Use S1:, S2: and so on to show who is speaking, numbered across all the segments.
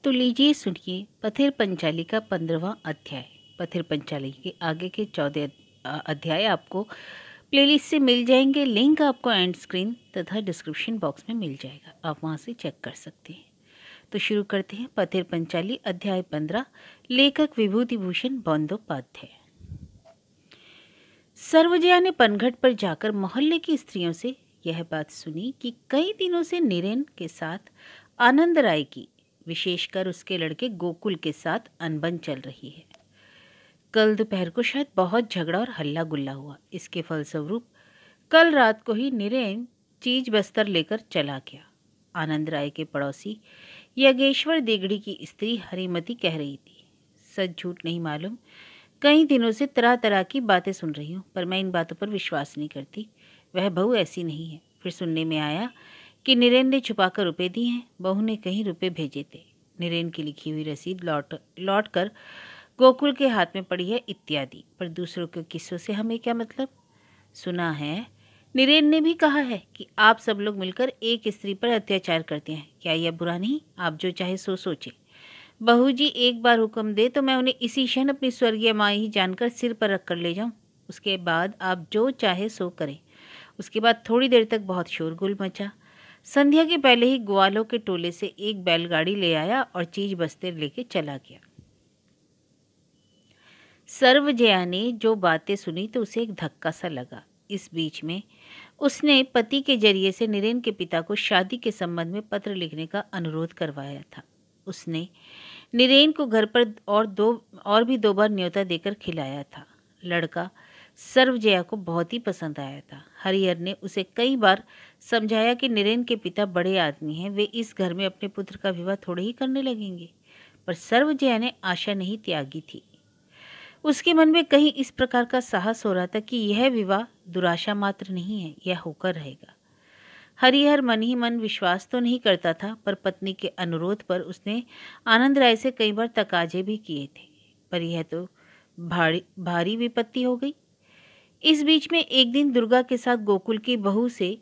S1: तो लीजिए सुनिए पथिर पंचाली का 15वां अध्याय। पथिर पंचाली के आगे के 14 अध्याय आपको प्लेलिस्ट से मिल जाएंगे। लिंक आपको एंड स्क्रीन तथा डिस्क्रिप्शन बॉक्स में मिल जाएगा, आप वहां से चेक कर सकते हैं। तो शुरू करते हैं। पथिर पंचाली अध्याय 15। लेखक विभूति भूषण बंदोपाध्याय। सर्वजया ने पनघट पर जाकर मोहल्ले की स्त्रियों से यह बात सुनी कि कई दिनों से नीरेन के साथ आनंद राय की, विशेषकर उसके लड़के गोकुल के साथ अनबन चल रही है। कल दोपहर को शायद बहुत झगड़ा और हल्ला गुल्ला हुआ। इसके फलस्वरूप कल रात को ही नीरेन चीज बस्तर लेकर चला गया। आनंद राय के पड़ोसी यज्ञेश्वर देगड़ी की स्त्री हरिमती कह रही थी, सच झूठ नहीं मालूम, कई दिनों से तरह तरह की बातें सुन रही हूँ, पर मैं इन बातों पर विश्वास नहीं करती। वह बहू ऐसी नहीं है। फिर सुनने में आया कि नीरेन ने छुपाकर रुपए दिए हैं, बहू ने कहीं रुपए भेजे थे, नीरेन की लिखी हुई रसीद लौट कर गोकुल के हाथ में पड़ी है इत्यादि। पर दूसरों के किस्सों से हमें क्या मतलब? सुना है नीरेन ने भी कहा है कि आप सब लोग मिलकर एक स्त्री पर अत्याचार करते हैं। क्या यह बुरा नहीं? आप जो चाहे सो सोचे। बहू जी एक बार हुक्म दे तो मैं उन्हें इसी क्षण अपनी स्वर्गीय माँ ही जानकर सिर पर रख कर ले जाऊं। उसके बाद आप जो चाहे सो करें। उसके बाद थोड़ी देर तक बहुत शोरगुल मचा। संध्या के पहले ही ग्वालों के टोले से एक बैलगाड़ी ले आया और चीज बस्ते लेके चला गया। सर्वजया ने जो बातें सुनी तो उसे एक धक्का सा लगा। इस बीच में उसने पति के जरिए से नीरेन के पिता को शादी के संबंध में पत्र लिखने का अनुरोध करवाया था। उसने नीरेन को घर पर और भी दो बार न्योता देकर खिलाया था। लड़का सर्वजया को बहुत ही पसंद आया था। हरिहर ने उसे कई बार समझाया कि नीरेन के पिता बड़े आदमी हैं, वे इस घर में अपने पुत्र का विवाह थोड़े ही करने लगेंगे, पर सर्वजया ने आशा नहीं त्यागी थी। उसके मन में कहीं इस प्रकार का साहस हो रहा था कि यह विवाह दुराशा मात्र नहीं है, यह होकर रहेगा। हरिहर मन ही मन विश्वास तो नहीं करता था, पर पत्नी के अनुरोध पर उसने आनंद राय से कई बार तकाजे भी किए थे, पर यह तो भारी विपत्ति हो गई। इस बीच में एक दिन दुर्गा के साथ गोकुल की बहू से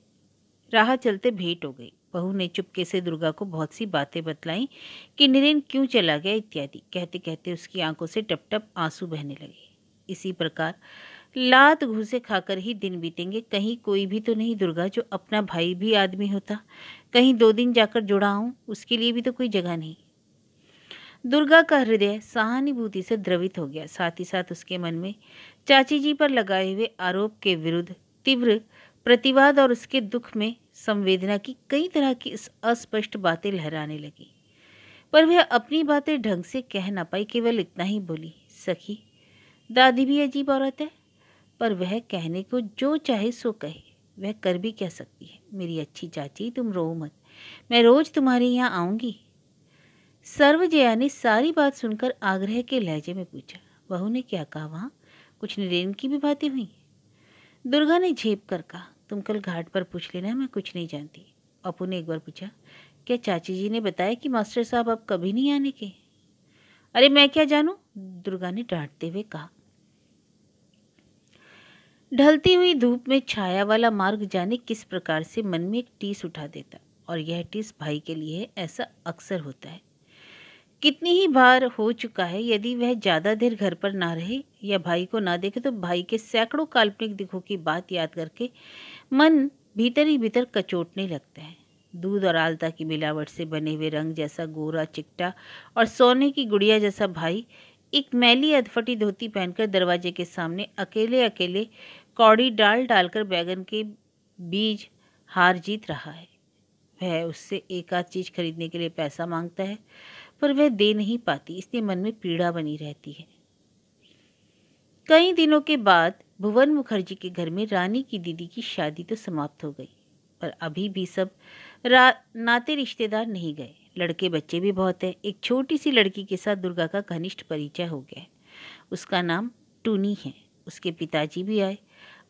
S1: राह चलते भेंट हो गई। बहू ने चुपके से दुर्गा को बहुत सी बातें बतलाई कि नीरेन क्यों चला गया इत्यादि। कहते कहते उसकी आंखों से टप टप आंसू बहने लगे। इसी प्रकार लात घूसे खाकर ही दिन बीतेंगे। कहीं कोई भी तो नहीं दुर्गा, जो अपना भाई भी आदमी होता, कहीं 2 दिन जाकर जुड़ा हूं, उसके लिए भी तो कोई जगह नहीं। दुर्गा का हृदय सहानुभूति से द्रवित हो गया। साथ ही साथ उसके मन में चाची जी पर लगाए हुए आरोप के विरुद्ध तीव्र प्रतिवाद और उसके दुख में संवेदना की कई तरह की अस्पष्ट बातें लहराने लगी। पर वह अपनी बातें ढंग से कह ना पाई, केवल इतना ही बोली, सखी दादी भी अजीब औरत है, पर वह कहने को जो चाहे सो कहे, वह कर भी क्या सकती है। मेरी अच्छी चाची तुम रो मत, मैं रोज तुम्हारे यहाँ आऊंगी। सर्वजया ने सारी बात सुनकर आग्रह के लहजे में पूछा, बहू ने क्या कहा? वहाँ कुछ नीरेन की भी बातें हुई? दुर्गा ने झेप कर कहा, तुम कल घाट पर पूछ लेना, मैं कुछ नहीं जानती। अपू ने एक बार पूछा, क्या चाची जी ने बताया कि मास्टर साहब अब कभी नहीं आने के? अरे मैं क्या जानूं, दुर्गा ने डांटते हुए कहा। ढलती हुई धूप में छाया वाला मार्ग जाने किस प्रकार से मन में एक टीस उठा देता, और यह टीस भाई के लिए ऐसा अक्सर होता है। कितनी ही बार हो चुका है, यदि वह ज़्यादा देर घर पर ना रहे या भाई को ना देखे तो भाई के सैकड़ों काल्पनिक दिखों की बात याद करके मन भीतर ही भीतर कचोटने लगता है। दूध और आलता की मिलावट से बने हुए रंग जैसा गोरा चिकटा और सोने की गुड़िया जैसा भाई एक मैली अधफटी धोती पहनकर दरवाजे के सामने अकेले अकेले कौड़ी डाल डालकर बैगन के बीज हार जीत रहा है। वह उससे एक आध चीज खरीदने के लिए पैसा मांगता है, पर वह दे नहीं पाती, इसलिए मन में पीड़ा बनी रहती है। कई दिनों के बाद भुवन मुखर्जी के घर में रानी की दीदी की शादी तो समाप्त हो गई, पर अभी भी सब नाते रिश्तेदार नहीं गए। लड़के बच्चे भी बहुत हैं। एक छोटी सी लड़की के साथ दुर्गा का घनिष्ठ परिचय हो गया है। उसका नाम टूनी है। उसके पिताजी भी आए।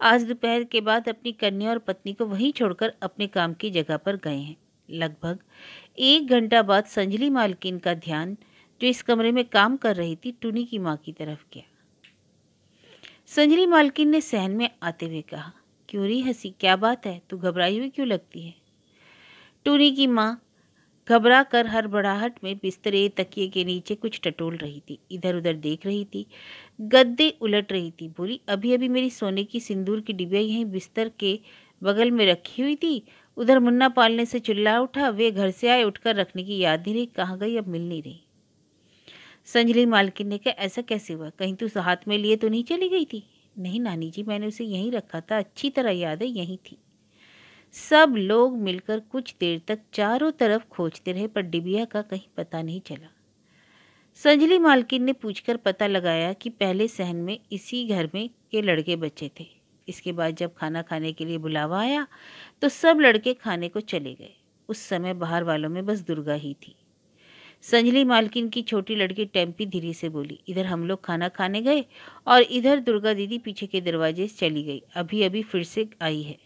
S1: आज दोपहर के बाद अपनी कन्या और पत्नी को वहीं छोड़कर अपने काम की जगह पर गए हैं। लगभग 1 घंटा बाद संजली मालकिन का ध्यान, जो इस कमरे में काम कर रही थी, टूनी की माँ की तरफ गया। संजली मालकिन ने सहन में आते हुए कहा, क्यों री हंसी, क्या बात है, तू घबराई हुई क्यों लगती है? टूनी की माँ घबरा कर हड़बड़ाहट में बिस्तरे तकिए के नीचे कुछ टटोल रही थी, इधर उधर देख रही थी, गद्दे उलट रही थी। बोली, अभी अभी मेरी सोने की सिंदूर की डिबिया यहीं बिस्तर के बगल में रखी हुई थी। उधर मुन्ना पालने से चिल्ला उठा, वे घर से आए, उठकर रखने की याद नहीं रही, कहाँ गई, अब मिल नहीं रही। संजली मालकिन ने कहा, ऐसा कैसे हुआ, कहीं तू हाथ में लिए तो नहीं चली गई थी? नहीं नानी जी, मैंने उसे यहीं रखा था, अच्छी तरह याद है, यहीं थी। सब लोग मिलकर कुछ देर तक चारों तरफ खोजते रहे, पर डिबिया का कहीं पता नहीं चला। संजली मालकिन ने पूछकर पता लगाया कि पहले सहन में इसी घर में के लड़के बच्चे थे। इसके बाद जब खाना खाने के लिए बुलावा आया तो सब लड़के खाने को चले गए। उस समय बाहर वालों में बस दुर्गा ही थी। संजली मालकिन की छोटी लड़की टेम्पी धीरे से बोली, इधर हम लोग खाना खाने गए और इधर दुर्गा दीदी पीछे के दरवाजे से चली गई, अभी अभी फिर से आई है।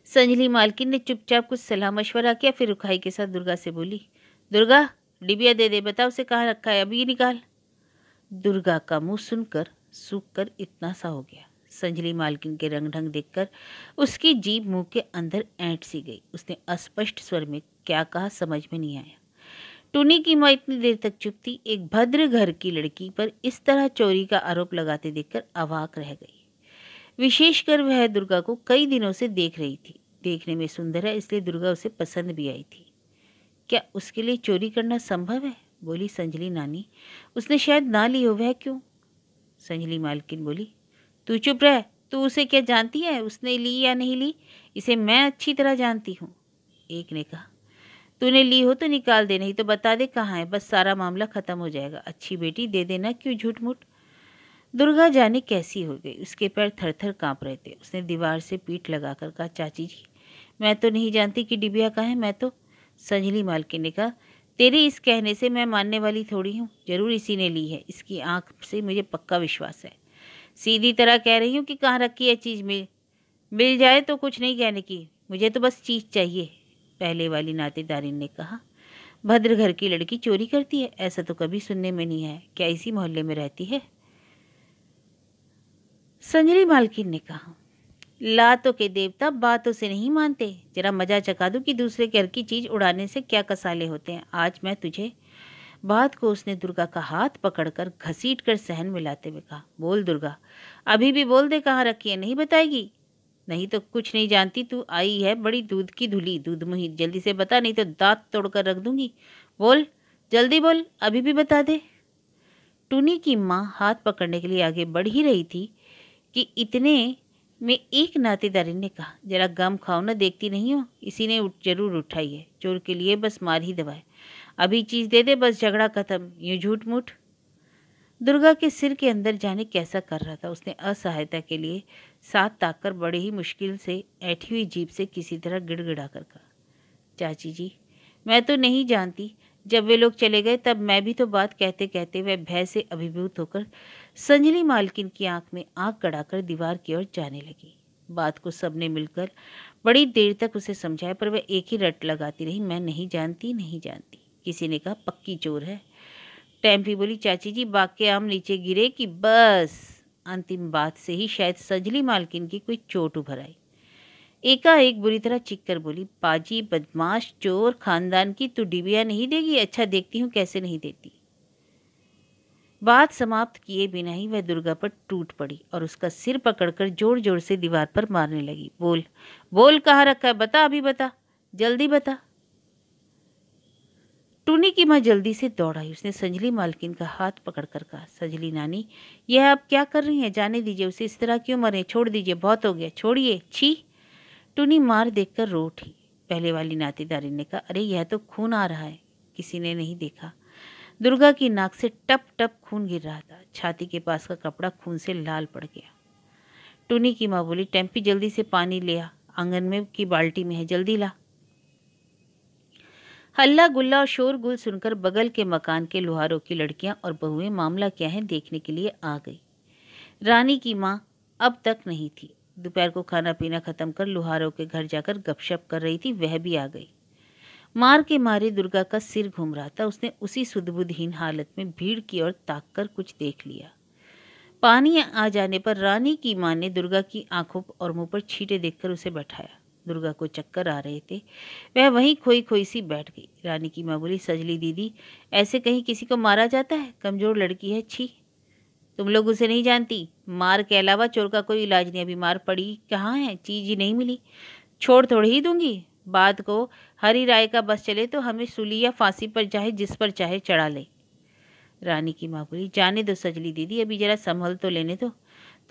S1: संजली मालकिन ने चुपचाप कुछ सलाह मशवरा किया, फिर रुखाई के साथ दुर्गा से बोली, दुर्गा डिबिया दे दे, बता उसे कहाँ रखा है, अभी निकाल। दुर्गा का मुंह सुनकर सूख कर इतना सा हो गया। संजली मालकिन के रंग ढंग देखकर उसकी जीभ मुंह के अंदर ऐंठ सी गई। उसने अस्पष्ट स्वर में क्या कहा समझ में नहीं आया। टूनी की माँ इतनी देर तक चुप थी, एक भद्र घर की लड़की पर इस तरह चोरी का आरोप लगाते देखकर अवाक रह गई। विशेषकर वह दुर्गा को कई दिनों से देख रही थी। देखने में सुंदर है, इसलिए दुर्गा उसे पसंद भी आई थी। क्या उसके लिए चोरी करना संभव है, बोली संजली नानी। उसने शायद ना ली हो, वह क्यों? संजली मालकिन बोली, तू चुप रह, तू उसे क्या जानती है, उसने ली या नहीं ली, इसे मैं अच्छी तरह जानती हूँ। एक ने कहा, तूने ली हो तो निकाल दे, नहीं तो बता दे कहाँ है, बस सारा मामला खत्म हो जाएगा। अच्छी बेटी, दे देना, क्यों झूठ मूठ। दुर्गा जाने कैसी हो गई, उसके पैर थर थर काँप रहे थे। उसने दीवार से पीठ लगाकर कहा, चाची जी मैं तो नहीं जानती कि डिबिया कहाँ है, मैं तो। संजली मालकिन ने कहा, तेरे इस कहने से मैं मानने वाली थोड़ी हूँ, जरूर इसी ने ली है, इसकी आंख से मुझे पक्का विश्वास है। सीधी तरह कह रही हूँ कि कहाँ रखी है चीज़, मिल जाए तो कुछ नहीं कहने की, मुझे तो बस चीज़ चाहिए। पहले वाली नातेदारिन ने कहा, भद्र घर की लड़की चोरी करती है, ऐसा तो कभी सुनने में नहीं आया, क्या इसी मोहल्ले में रहती है? संजली मालकिन ने कहा, लातों के देवता बातों से नहीं मानते, जरा मजा चखा दूं कि दूसरे घर की चीज उड़ाने से क्या कसाले होते हैं, आज मैं तुझे। बात को उसने दुर्गा का हाथ पकड़कर घसीट कर सहन मिलाते हुए कहा, बोल दुर्गा, अभी भी बोल दे कहाँ रखी है, नहीं बताएगी? नहीं तो कुछ नहीं जानती, तू आई है बड़ी दूध की धुली, दूध मुही, जल्दी से बता, नहीं तो दांत तोड़कर रख दूंगी। बोल जल्दी बोल, अभी भी बता दे। टूनी की माँ हाथ पकड़ने के लिए आगे बढ़ ही रही थी कि इतने में एक नातेदारी ने कहा, जरा गम खाओ ना, देखती नहीं हो, इसी ने जरूर उठाई है, चोर के लिए बस मार ही दवाए, अभी चीज़ दे दे, बस झगड़ा खत्म, यूँ झूठ मूठ। दुर्गा के सिर के अंदर जाने कैसा कर रहा था। उसने असहायता के लिए साथ ताककर बड़े ही मुश्किल से ऐठी हुई जीभ से किसी तरह गिड़गिड़ा कर कहा, चाची जी मैं तो नहीं जानती, जब वे लोग चले गए तब मैं भी तो बात कहते कहते वह भय से अभिभूत होकर संजली मालकिन की आंख में आंख गड़ाकर दीवार की ओर जाने लगी। बात को सबने मिलकर बड़ी देर तक उसे समझाया, पर वह एक ही रट लगाती रही, मैं नहीं जानती, नहीं जानती। किसी ने कहा, पक्की चोर है। टेम्पी बोली, चाची जी बाग के आम नीचे गिरे कि बस। अंतिम बात से ही शायद संजली मालकिन की कोई चोट उभर आई। एकाएक बुरी तरह चीख कर बोली, पाजी बदमाश चोर खानदान की, तू डिबिया नहीं देगी? अच्छा देखती हूँ कैसे नहीं देती। बात समाप्त किए बिना ही वह दुर्गा पर टूट पड़ी और उसका सिर पकड़कर जोर जोर से दीवार पर मारने लगी। बोल बोल, कहाँ रखा है, बता, अभी बता, जल्दी बता। टूनी की माँ जल्दी से दौड़ आई। उसने संजली मालकिन का हाथ पकड़कर कहा, संजली नानी यह आप क्या कर रही हैं, जाने दीजिए उसे, इस तरह क्यों मरे, छोड़ दीजिए, बहुत हो गया, छोड़िए, छी। टूनी मार देखकर रो उठी। पहले वाली नातेदारी ने कहा, अरे यह तो खून आ रहा है। किसी ने नहीं देखा। दुर्गा की नाक से टप टप खून गिर रहा था। छाती के पास का कपड़ा खून से लाल पड़ गया। टूनी की माँ बोली, टेम्पी जल्दी से पानी ले आ, आंगन में की बाल्टी में है, जल्दी ला। हल्ला गुल्ला और शोरगुल सुनकर बगल के मकान के लोहारों की लड़कियां और बहुएं मामला क्या है देखने के लिए आ गई। रानी की माँ अब तक नहीं थी। दोपहर को खाना पीना खत्म कर लोहारों के घर जाकर गपशप कर रही थी, वह भी आ गई। मार के मारे दुर्गा का सिर घूम रहा था। उसने उसी सुधबुद्धहीन हालत में भीड़ की ओर ताक कर कुछ देख लिया। पानी आ जाने पर रानी की माँ ने दुर्गा की आंखों और मुंह पर छींटे देखकर उसे बैठाया। दुर्गा को चक्कर आ रहे थे। वह वहीं खोई खोई सी बैठ गई। रानी की माँ बोली, सजली दीदी, ऐसे कहीं किसी को मारा जाता है? कमजोर लड़की है, छी। तुम लोग उसे नहीं जानती। मार के अलावा चोर का कोई इलाज नहीं। अभी मार पड़ी कहाँ है? चीज ही नहीं मिली। छोड़ थोड़ी ही दूंगी। बात को हरी राय का बस चले तो हमें सूली या फांसी पर चाहे जिस पर चाहे चढ़ा ले। रानी की माँ बोली, जाने दो सजली दीदी, अभी जरा संभल तो लेने दो।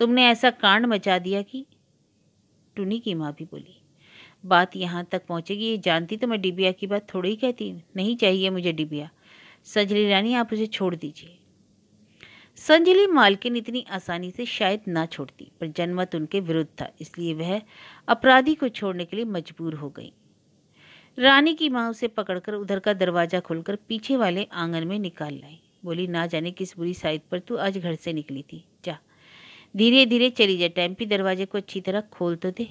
S1: तुमने ऐसा कांड मचा दिया कि। टुनी की माँ भी बोली, बात यहाँ तक पहुँचेगी ये जानती तो मैं डिबिया की बात थोड़ी ही कहती। नहीं चाहिए मुझे डिबिया। सजली रानी, आप उसे छोड़ दीजिए। संजली मालकिन इतनी आसानी से शायद ना छोड़ती, पर जनमत उनके विरुद्ध था, इसलिए वह अपराधी को छोड़ने के लिए मजबूर हो गई। रानी की माँ उसे पकड़कर उधर का दरवाजा खोलकर पीछे वाले आंगन में निकाल लाई। बोली, ना जाने किस बुरी साइड पर तू आज घर से निकली थी। जा, धीरे धीरे चली जा। टेम्पी दरवाजे को अच्छी तरह खोल तो दे।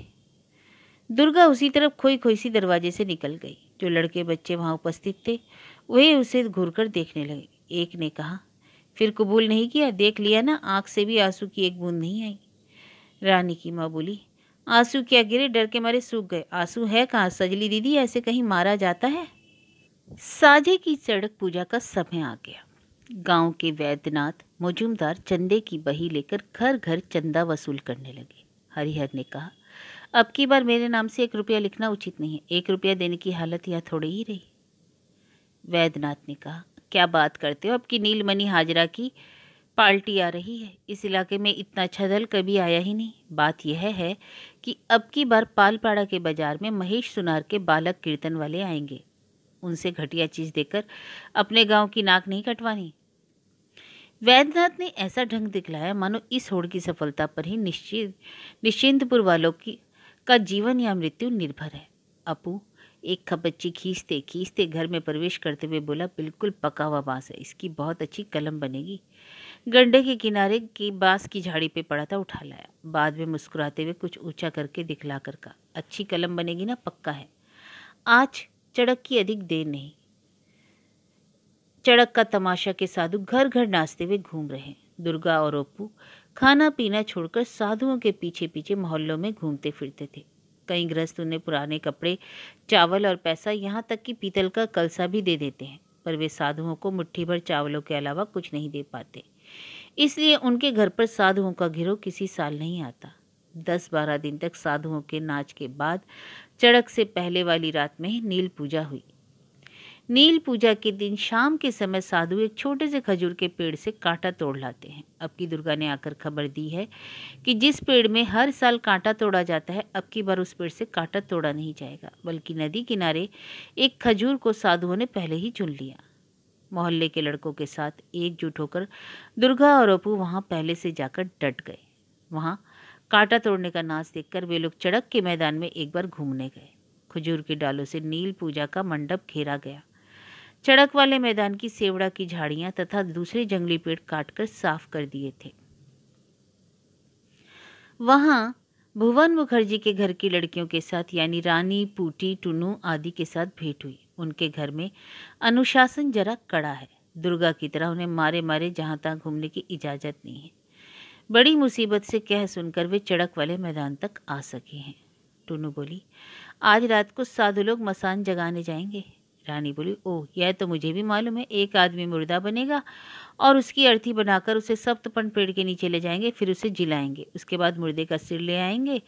S1: दुर्गा उसी तरफ खोई खोई सी दरवाजे से निकल गई। जो लड़के बच्चे वहां उपस्थित थे वे उसे घूरकर देखने लगे। एक ने कहा, फिर कबूल नहीं किया? देख लिया ना, आंख से भी आंसू की एक बूंद नहीं आई। रानी की माँ बोली, आंसू क्या गिरे, डर के मारे सूख गए। आंसू है कहाँ सजली दीदी, ऐसे कहीं मारा जाता है? साझे की सड़क पूजा का समय आ गया। गांव के वैद्यनाथ मजूमदार चंदे की बही लेकर घर घर चंदा वसूल करने लगे। हरिहर ने कहा, अब की बार मेरे नाम से 1 रुपया लिखना उचित नहीं है। 1 रुपया देने की हालत यह थोड़ी ही रही। वैद्यनाथ ने कहा, क्या बात करते हो, अब की नीलमणि हाजरा की पार्टी आ रही है। इस इलाके में इतना अच्छा दल कभी आया ही नहीं। बात यह है कि अब की बार पालपाड़ा के बाजार में महेश सुनार के बालक कीर्तन वाले आएंगे। उनसे घटिया चीज देकर अपने गांव की नाक नहीं कटवानी। वैद्यनाथ ने ऐसा ढंग दिखलाया मानो इस होड़ की सफलता पर ही निश्चिंतपुर वालों की का जीवन या मृत्यु निर्भर है। अपू एक खपच्ची खींचते खींचते घर में प्रवेश करते हुए बोला, बिल्कुल पका हुआ बांस है, इसकी बहुत अच्छी कलम बनेगी। गड्ढे के किनारे की बांस की झाड़ी पे पड़ा था, उठा लाया। बाद में मुस्कुराते हुए कुछ ऊंचा करके दिखला कर कहा, अच्छी कलम बनेगी ना? पक्का है। आज चड़क की अधिक देर नहीं। चड़क का तमाशा के साधु घर घर नाचते हुए घूम रहे हैं। दुर्गा और ओप्पू खाना पीना छोड़कर साधुओं के पीछे पीछे मोहल्लों में घूमते फिरते थे। कई गृहस्थ उन्हें पुराने कपड़े, चावल और पैसा, यहाँ तक कि पीतल का कलसा भी दे देते हैं, पर वे साधुओं को मुट्ठी भर चावलों के अलावा कुछ नहीं दे पाते। इसलिए उनके घर पर साधुओं का गिरोह किसी साल नहीं आता। 10-12 दिन तक साधुओं के नाच के बाद चड़क से पहले वाली रात में ही नील पूजा हुई। नील पूजा के दिन शाम के समय साधु एक छोटे से खजूर के पेड़ से कांटा तोड़ लाते हैं। अब की दुर्गा ने आकर खबर दी है कि जिस पेड़ में हर साल कांटा तोड़ा जाता है, अब की बार उस पेड़ से कांटा तोड़ा नहीं जाएगा, बल्कि नदी किनारे एक खजूर को साधुओं ने पहले ही चुन लिया। मोहल्ले के लड़कों के साथ एकजुट होकर दुर्गा और अपू वहां पहले से जाकर डट गए। वहां कांटा तोड़ने का नाच देखकर वे लोग चड़क के मैदान में एक बार घूमने गए। खजूर के डालों से नील पूजा का मंडप घेरा गया। चड़क वाले मैदान की सेवड़ा की झाड़ियां तथा दूसरे जंगली पेड़ काटकर साफ कर दिए थे। वहां भुवन मुखर्जी के घर की लड़कियों के साथ यानी रानी, पूटी, टुनू आदि के साथ भेंट हुई। उनके घर में अनुशासन जरा कड़ा है। दुर्गा की तरह उन्हें मारे मारे जहां तहां घूमने की इजाजत नहीं है। बड़ी मुसीबत से कह सुनकर वे चड़क वाले मैदान तक आ सके हैं। टुनू बोली, आज रात को साधु लोग मसान जगाने जाएंगे। रानी बोली, ओह, यह तो मुझे भी मालूम है। एक आदमी मुर्दा बनेगा और उसकी अर्थी बनाकर उसे सप्तपन पेड़ के नीचे ले जाएंगे, फिर उसे जिलाएंगे। उसके बाद मुर्दे का सिर ले आएंगे,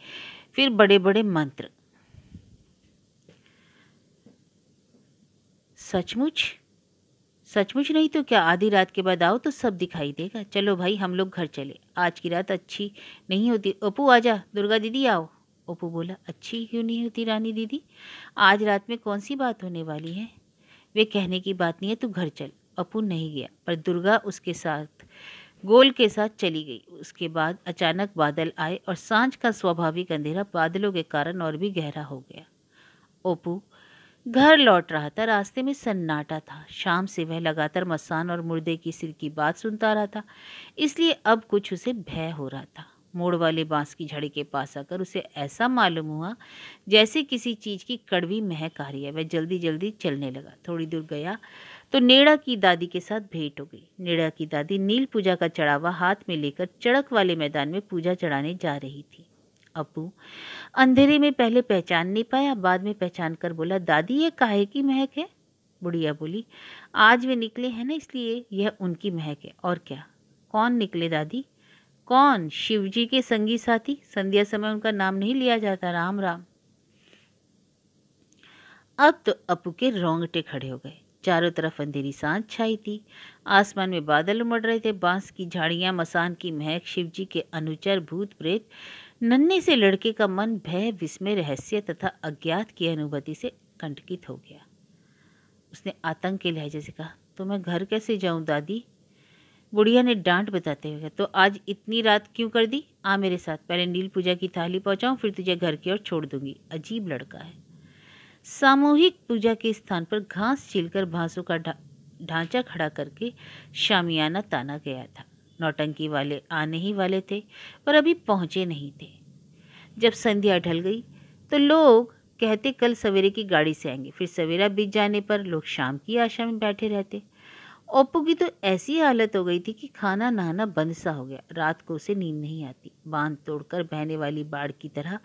S1: फिर बड़े बड़े मंत्र। सचमुच? सचमुच नहीं तो क्या? आधी रात के बाद आओ तो सब दिखाई देगा। चलो भाई, हम लोग घर चले। आज की रात अच्छी नहीं होती। अपू आजा, दुर्गा दीदी आओ। अपू बोला, अच्छी क्यों नहीं होती रानी दीदी? आज रात में कौन सी बात होने वाली है? वे कहने की बात नहीं है, तू घर चल। अपू नहीं गया, पर दुर्गा उसके साथ गोल के साथ चली गई। उसके बाद अचानक बादल आए और सांझ का स्वाभाविक अंधेरा बादलों के कारण और भी गहरा हो गया। अपू घर लौट रहा था। रास्ते में सन्नाटा था। शाम से वह लगातार मसान और मुर्दे की सिर की बात सुनता रहा था, इसलिए अब कुछ उसे भय हो रहा था। मोड़ वाले बांस की झड़ी के पास आकर उसे ऐसा मालूम हुआ जैसे किसी चीज की कड़वी महक आ रही है। वह जल्दी जल्दी चलने लगा। थोड़ी दूर गया तो नेड़ा की दादी के साथ भेंट हो गई। नेड़ा की दादी नील पूजा का चढ़ावा हाथ में लेकर चड़क वाले मैदान में पूजा चढ़ाने जा रही थी। अपू अंधेरे में पहले पहचान नहीं पाया, बाद में पहचान कर बोला, दादी ये काहे की महक है? बुढ़िया बोली, आज वे निकले हैं ना, इसलिए यह उनकी महक है, और क्या। कौन निकले दादी? कौन? शिवजी के संगी साथी। संध्या समय उनका नाम नहीं लिया जाता। राम राम। अब तो अपू के रोंगटे खड़े हो गए। चारों तरफ अंधेरी सांझ छाई थी। आसमान में बादल उमड़ रहे थे। बांस की झाड़ियां, मसान की महक, शिवजी के अनुचर, भूत प्रेत। नन्हे से लड़के का मन भय, विस्मय, रहस्य तथा अज्ञात की अनुभूति से कंटकित हो गया। उसने आतंक के लहजे से कहा, तो मैं घर कैसे जाऊं दादी? बुढ़िया ने डांट बताते हुए कहा, तो आज इतनी रात क्यों कर दी? आ मेरे साथ, पहले नील पूजा की थाली पहुंचाऊं, फिर तुझे घर की ओर छोड़ दूंगी। अजीब लड़का है। सामूहिक पूजा के स्थान पर घास छीलकर बांसों का ढांचा खड़ा करके शामियाना ताना गया था। नौटंकी वाले आने ही वाले थे, पर अभी पहुंचे नहीं थे। जब संध्या ढल गई तो लोग कहते कल सवेरे की गाड़ी से आएंगे। फिर सवेरा बीत जाने पर लोग शाम की आशा में बैठे रहते। ओप्पू की तो ऐसी हालत हो गई थी कि खाना नहाना बंद सा हो गया। रात को उसे नींद नहीं आती। बांध तोड़कर बहने वाली बाढ़ की तरह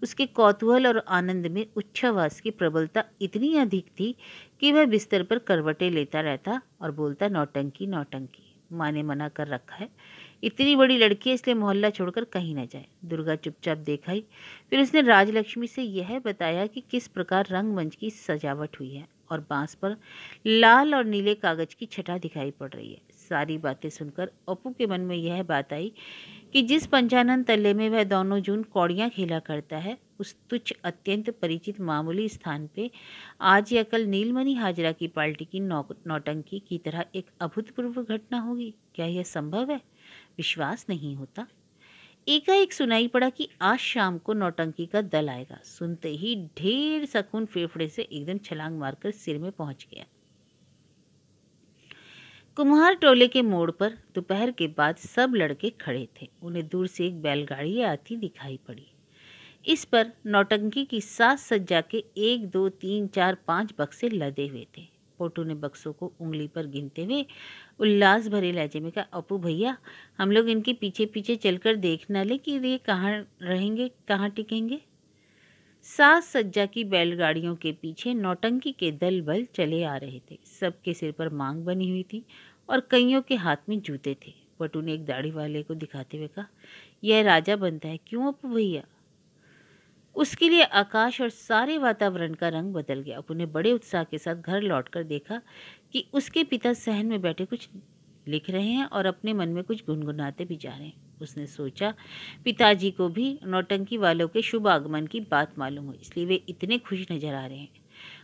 S1: उसके कौतूहल और आनंद में उच्छ्वास की प्रबलता इतनी अधिक थी कि वह बिस्तर पर करवटें लेता रहता और बोलता, नौटंकी नौटंकी। माँ ने मना कर रखा है, इतनी बड़ी लड़की है, इसलिए मोहल्ला छोड़कर कहीं न जाए। दुर्गा चुपचाप देखाई। फिर उसने राजलक्ष्मी से यह बताया कि किस प्रकार रंगमंच की सजावट हुई है और बांस पर लाल और नीले कागज की छटा दिखाई पड़ रही है। सारी बातें सुनकर अपू के मन में यह बात आई कि जिस पंचानन तल्ले में वह दोनों जून कौड़ियाँ खेला करता है, उस तुच्छ, अत्यंत परिचित, मामूली स्थान पे आज या कल नीलमणि हाजरा की पार्टी की नौटंकी की तरह एक अभूतपूर्व घटना होगी। क्या यह संभव है? विश्वास नहीं होता। एकाएक सुनाई पड़ा कि आज शाम को नौटंकी का दल आएगा। सुनते ही ढेर सा खून फेफड़े से एकदम छलांग मारकर सिर में पहुंच गया। कुम्हार टोले के मोड़ पर दोपहर के बाद सब लड़के खड़े थे। उन्हें दूर से एक बैलगाड़ी आती दिखाई पड़ी। इस पर नौटंकी की साज सज्जा के 1 2 3 4 5 बक्से लदे हुए थे। पोटू ने बक्सों को उंगली पर गिनते हुए उल्लास भरे लहजे में कहा, अपू भैया, हम लोग इनके पीछे पीछे चलकर देख न ले कि ये कहाँ रहेंगे, कहाँ टिकेंगे। साज सज्जा की बैलगाड़ियों के पीछे नौटंकी के दल बल चले आ रहे थे। सबके सिर पर मांग बनी हुई थी और कईयों के हाथ में जूते थे। पटू ने एक दाढ़ी वाले को दिखाते हुए कहा, यह राजा बनता है क्यों अपू भैया? उसके लिए आकाश और सारे वातावरण का रंग बदल गया। अपू ने बड़े उत्साह के साथ घर लौटकर देखा कि उसके पिता सहन में बैठे कुछ लिख रहे हैं और अपने मन में कुछ गुनगुनाते भी जा रहे हैं। उसने सोचा पिताजी को भी नौटंकी वालों के शुभ आगमन की बात मालूम हो, इसलिए वे इतने खुश नजर आ रहे हैं।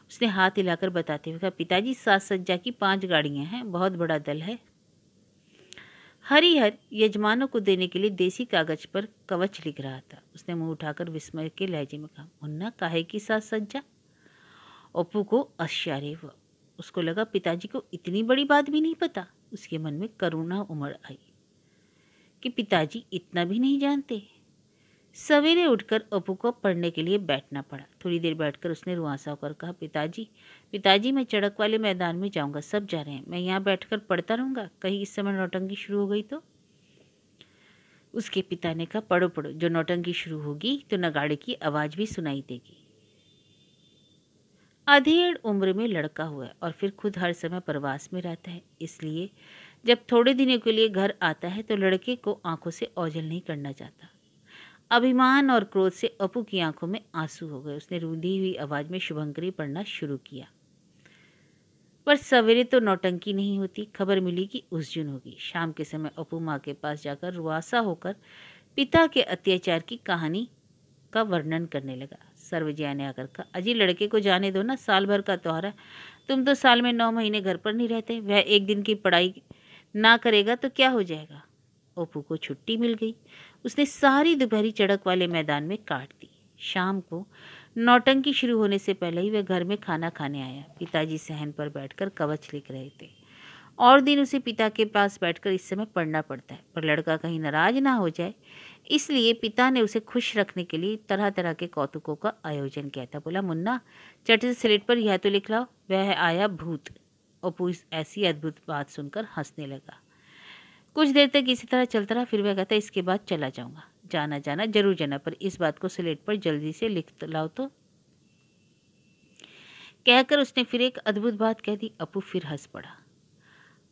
S1: उसने हाथ हिलाकर बताते हुए कहा, पिताजी, साज सज्जा की 5 गाड़ियां हैं, बहुत बड़ा दल है। हरिहर यजमानों को देने के लिए देसी कागज पर कवच लिख रहा था। उसने मुंह उठाकर विस्मय के लहजे में कहा, मुन्ना, काहे की साज सज्जा? अपू को आश्चर्य हुआ। उसको लगा पिताजी को इतनी बड़ी बात भी नहीं पता। उसके मन में करुणा उमड़ आई कि पिताजी इतना भी नहीं जानते। सवेरे उठकर अपू को पढ़ने के लिए बैठना पड़ा। थोड़ी देर बैठकर उसने रुआंसा होकर कहा, पिताजी, पिताजी, मैं चड़क वाले मैदान में जाऊंगा, सब जा रहे हैं, मैं यहाँ बैठकर पढ़ता रहूंगा, कहीं इस समय नौटंकी शुरू हो गई तो? उसके पिता ने कहा, पढ़ो पढ़ो, जो नौटंकी शुरू होगी तो नगाड़े की आवाज भी सुनाई देगी। अधेड़ उम्र में लड़का हुआ है और फिर खुद हर समय प्रवास में रहता है, इसलिए जब थोड़े दिनों के लिए घर आता है तो लड़के को आंखों से ओझल नहीं करना चाहता। अभिमान और क्रोध से अपू की आंखों में आंसू हो गए। उसने रूंधी हुई आवाज में शुभंकरी पढ़ना शुरू किया। पर सवेरे तो नौटंकी नहीं होती। खबर मिली कि उस दिन होगी। शाम के समय अपू माँ के पास जाकर रुआसा होकर पिता के अत्याचार की कहानी का वर्णन करने लगा। सर्वजया ने आकर कहा, अजी, लड़के को जाने दो ना, साल भर का त्योहार है, तुम तो साल में 9 महीने घर पर नहीं रहते। वह एक दिन की पढ़ाई ना करेगा तो क्या हो जाएगा? अपू को छुट्टी मिल गई। उसने सारी दोपहरी चड़क वाले मैदान में काट दी। शाम को नौटंकी शुरू होने से पहले ही वह घर में खाना खाने आया। पिताजी सहन पर बैठकर कवच लिख रहे थे और दिन उसे पिता के पास बैठकर इस समय पढ़ना पड़ता है, पर लड़का कहीं नाराज ना हो जाए, इसलिए पिता ने उसे खुश रखने के लिए तरह तरह के कौतुकों का आयोजन किया था। बोला, मुन्ना, चट से स्लेट पर यह तो लिख लाओ, वह आया भूत। अपू ऐसी अद्भुत बात सुनकर हंसने लगा। कुछ देर तक इसी तरह चलता रहा। फिर वह कहता, इसके बाद चला जाऊंगा। जाना जाना जरूर जाना, पर इस बात को स्लेट पर जल्दी से लिख लाओ तो। कहकर उसने फिर एक अद्भुत बात कह दी। अपू फिर हंस पड़ा।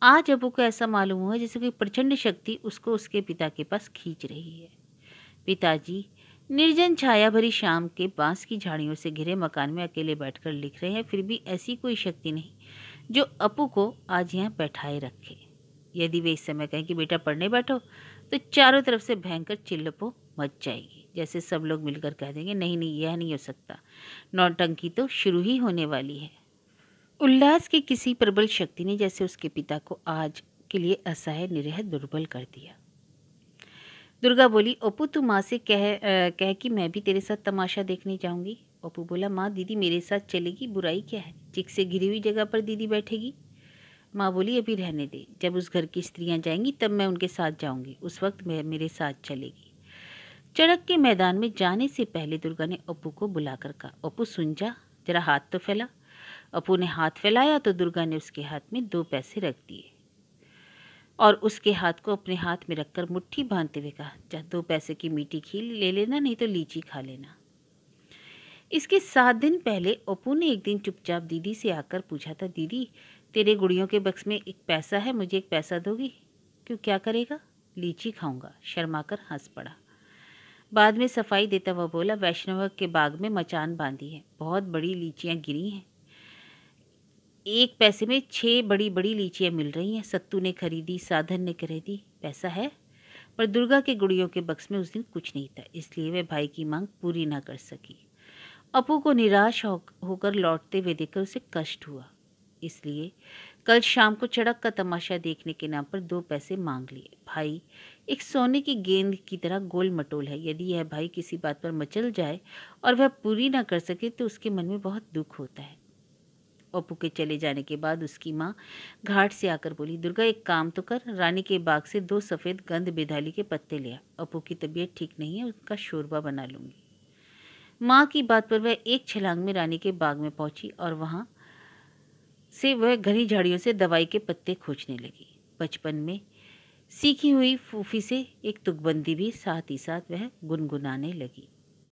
S1: आज अपू को ऐसा मालूम हुआ जैसे कोई प्रचंड शक्ति उसको उसके पिता के पास खींच रही है। पिताजी निर्जन छाया भरी शाम के बांस की झाड़ियों से घिरे मकान में अकेले बैठकर लिख रहे हैं, फिर भी ऐसी कोई शक्ति नहीं जो अपू को आज यहाँ बैठाए रखे। यदि वे इस समय कहें कि बेटा पढ़ने बैठो, तो चारों तरफ से भयंकर चिल्लपो मच जाएगी, जैसे सब लोग मिलकर कह देंगे नहीं नहीं, यह नहीं हो सकता, नौटंकी तो शुरू ही होने वाली है। उल्लास की किसी प्रबल शक्ति ने जैसे उसके पिता को आज के लिए असहाय निरह दुर्बल कर दिया। दुर्गा बोली, अपू तू माँ से कह कि मैं भी तेरे साथ तमाशा देखने जाऊंगी। अपू बोला, माँ दीदी मेरे साथ चलेगी, बुराई क्या है, चिक से घिरी हुई जगह पर दीदी बैठेगी। माँ बोली, अभी रहने दे, जब उस घर की स्त्रियां जाएंगी तब मैं उनके साथ जाऊंगी, उस वक्त मैं मेरे साथ चलेगी। चड़क के मैदान में जाने से पहले दुर्गा ने अपू को बुलाकर कहा, अपू सुन जा, जरा हाथ तो फैला। अपू ने हाथ फैलाया तो दुर्गा ने उसके हाथ में 2 पैसे रख दिए और उसके हाथ को अपने हाथ में रखकर मुट्ठी बांधते हुए कहा, जा 2 पैसे की मीठी खीर ले लेना, नहीं तो लीची खा लेना। इसके 7 दिन पहले अपू ने एक दिन चुपचाप दीदी से आकर पूछा था, दीदी तेरे गुड़ियों के बक्स में 1 पैसा है, मुझे 1 पैसा दोगी? क्यों, क्या करेगा? लीची खाऊंगा। शर्माकर हंस पड़ा। बाद में सफाई देता हुआ बोला, वैष्णव के बाग में मचान बांधी है, बहुत बड़ी लीचियां गिरी हैं, 1 पैसे में 6 बड़ी बड़ी लीचियां मिल रही हैं। सत्तू ने खरीदी, साधन ने खरीदी, पैसा है। पर दुर्गा के गुड़ियों के बक्स में उस दिन कुछ नहीं था, इसलिए वह भाई की मांग पूरी ना कर सकी। अपू को निराश होकर लौटते हुए देखकर उसे कष्ट हुआ, इसलिए कल शाम को चड़क का तमाशा देखने के नाम पर 2 पैसे मांग लिए। भाई एक सोने की गेंद की तरह गोल मटोल है, यदि यह भाई किसी बात पर मचल जाए और वह पूरी ना कर सके तो उसके मन में बहुत दुख होता है। अपू के चले जाने के बाद उसकी माँ घाट से आकर बोली, दुर्गा एक काम तो कर, रानी के बाग से 2 सफ़ेद गंध बेदाली के पत्ते ले आ, अपू की तबीयत ठीक नहीं है, उसका शोरबा बना लूँगी। माँ की बात पर वह एक छलांग में रानी के बाग में पहुंची और वहां से वह घनी झाड़ियों से दवाई के पत्ते खोजने लगी। बचपन में सीखी हुई फूफी से एक तुकबंदी भी साथ ही साथ वह गुनगुनाने लगी।